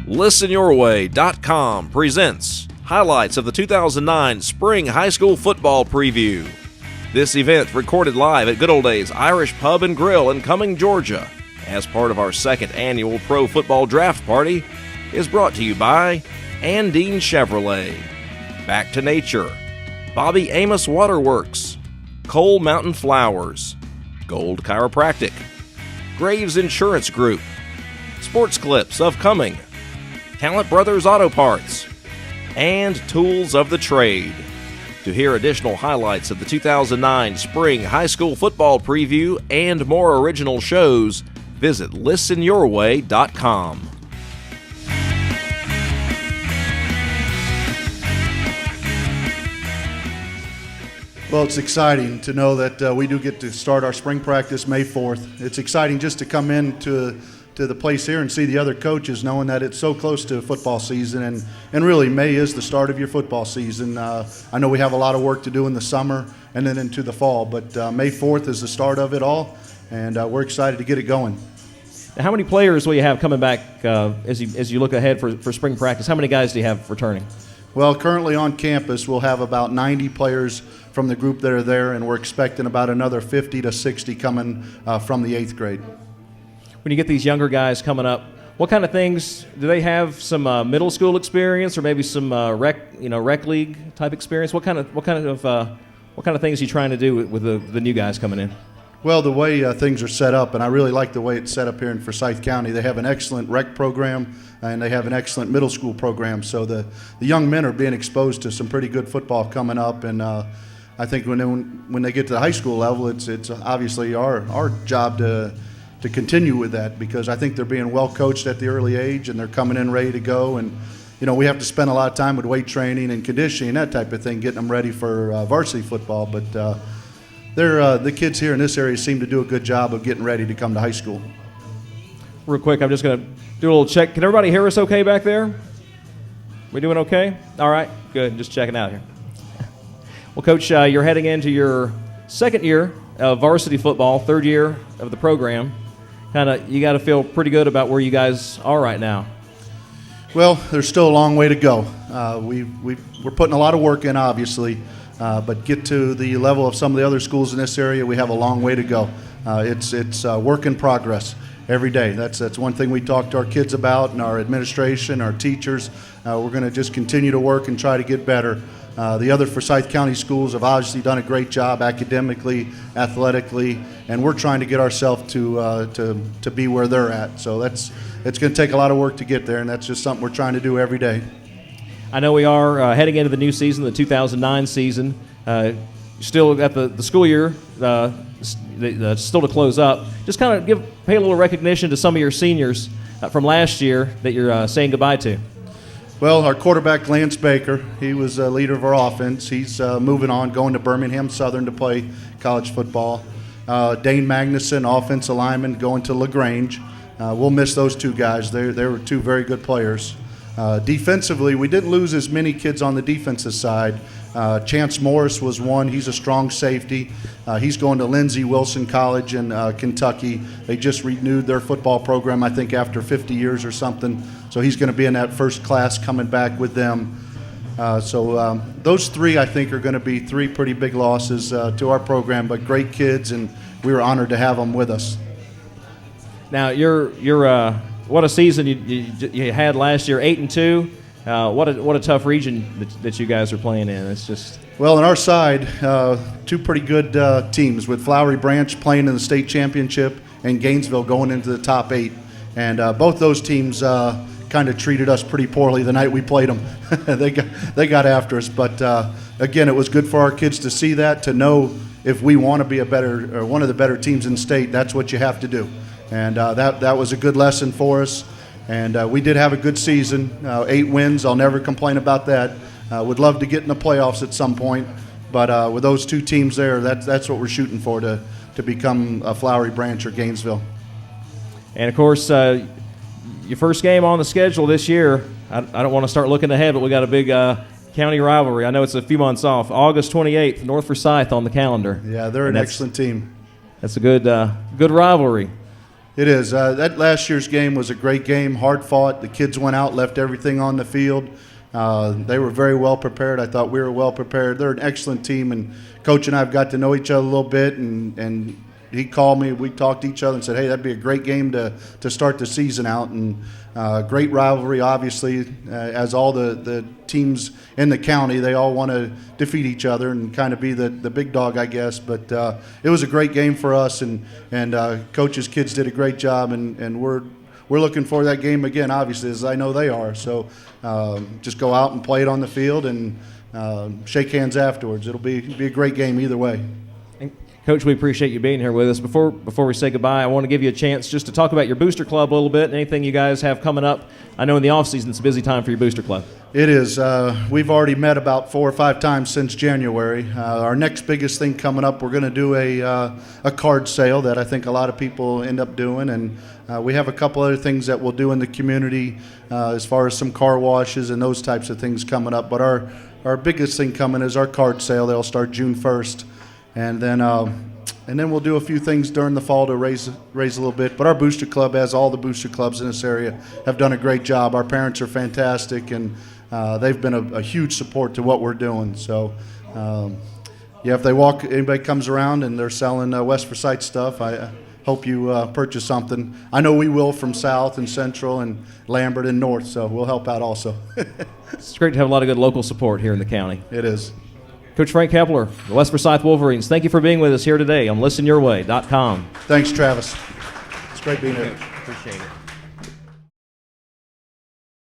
ListenYourWay.com presents highlights of the 2009 Spring High School Football Preview. This event, recorded live at Good Old Days Irish Pub and Grill in Cumming, Georgia, as part of our second annual Pro Football Draft Party, is brought to you by Andine Chevrolet, Back to Nature, Bobby Amos Waterworks, Coal Mountain Flowers, Gold Chiropractic, Graves Insurance Group, Sports Clips of Cumming, Talent Brothers Auto Parts, and Tools of the Trade. To hear additional highlights of the 2009 Spring High School Football Preview and more original shows, visit ListenYourWay.com. Well, it's exciting to know that we do get to start our spring practice May 4th. It's exciting just to come in to the place here and see the other coaches, knowing that it's so close to football season, and really May is the start of your football season. I know we have a lot of work to do in the summer and then into the fall, but May 4th is the start of it all, and we're excited to get it going. Now, how many players will you have coming back as you look ahead for spring practice? How many guys do you have returning? Well, currently on campus we'll have about 90 players from the group that are there, and we're expecting about another 50 to 60 coming from the 8th grade. When you get these younger guys coming up, what kind of things do they have? Some middle school experience, or maybe some rec league type experience? What kind of things are you trying to do with the new guys coming in? Well, the way things are set up, and I really like the way it's set up here in Forsyth County. They have an excellent rec program, and they have an excellent middle school program. So the young men are being exposed to some pretty good football coming up, and I think when they get to the high school level, it's obviously our job to continue with that, because I think they're being well coached at the early age, and they're coming in ready to go. And we have to spend a lot of time with weight training and conditioning, that type of thing, getting them ready for varsity football. But the kids here in this area seem to do a good job of getting ready to come to high school. Real quick, I'm just going to do a little check. Can everybody hear us okay back there? We doing okay? All right, good. Just checking out here. Well, Coach, you're heading into your second year of varsity football, third year of the program. You got to feel pretty good about where you guys are right now. Well, there's still a long way to go. We're putting a lot of work in, obviously, but get to the level of some of the other schools in this area, we have a long way to go. It's work in progress every day. That's one thing we talk to our kids about, and our administration, our teachers. We're going to just continue to work and try to get better. The other Forsyth County schools have obviously done a great job academically, athletically, and we're trying to get ourselves to be where they're at. So it's going to take a lot of work to get there, and that's just something we're trying to do every day. I know we are heading into the new season, the 2009 season. Still got the school year still to close up. Just kind of pay a little recognition to some of your seniors from last year that you're saying goodbye to. Well, our quarterback, Lance Baker, he was a leader of our offense. He's moving on, going to Birmingham Southern to play college football. Dane Magnuson, offensive lineman, going to LaGrange. We'll miss those two guys. They were two very good players. Defensively, we didn't lose as many kids on the defensive side. Chance Morris was one. He's a strong safety. He's going to Lindsey Wilson College in Kentucky. They just renewed their football program, I think, after 50 years or something. So he's going to be in that first class coming back with them. So those three, I think, are going to be three pretty big losses to our program, but great kids, and we were honored to have them with us. Now, what a season you had last year, 8-2. What a tough region that you guys are playing in. It's just well, on our side, two pretty good teams, with Flowery Branch playing in the state championship and Gainesville going into the top 8. And both those teams kind of treated us pretty poorly the night we played them. they got after us, but again, it was good for our kids to see that, to know if we want to be one of the better teams in the state, that's what you have to do. And that was a good lesson for us. And we did have a good season, 8 wins. I'll never complain about that. Would love to get in the playoffs at some point, but with those two teams there, that's what we're shooting for, to become a Flowery Branch or Gainesville. And, of course, your first game on the schedule this year, I don't want to start looking ahead, but we got a big county rivalry. I know it's a few months off. August 28th, North Forsyth on the calendar. Yeah, they're an excellent team. That's a good rivalry. It is. That last year's game was a great game, hard fought. The kids went out, left everything on the field. They were very well prepared. I thought we were well prepared. They're an excellent team, and Coach and I have got to know each other a little bit, and he called me. We talked to each other and said, hey, that'd be a great game to start the season out. And great rivalry, obviously, as all the teams in the county, they all want to defeat each other and kind of be the big dog, I guess. But it was a great game for us, and Coach's kids did a great job, and we're looking for that game again, obviously, as I know they are. So just go out and play it on the field and shake hands afterwards. It'll be a great game either way. Coach, we appreciate you being here with us. Before we say goodbye, I want to give you a chance just to talk about your booster club a little bit, anything you guys have coming up. I know in the off-season it's a busy time for your booster club. It is. We've already met about 4 or 5 times since January. Our next biggest thing coming up, we're going to do a card sale that I think a lot of people end up doing, and we have a couple other things that we'll do in the community as far as some car washes and those types of things coming up. But our biggest thing coming is our card sale. They'll start June 1st. And then we'll do a few things during the fall to raise a little bit. But our booster club, as all the booster clubs in this area, have done a great job. Our parents are fantastic, and they've been a huge support to what we're doing. So, if anybody comes around and they're selling West Forsyth stuff, I hope you purchase something. I know we will from South and Central and Lambert and North, so we'll help out also. It's great to have a lot of good local support here in the county. It is. Coach Frank Hepler, the West Forsyth Wolverines, thank you for being with us here today on ListenYourWay.com. Thanks, Travis. It's great being here. Appreciate it.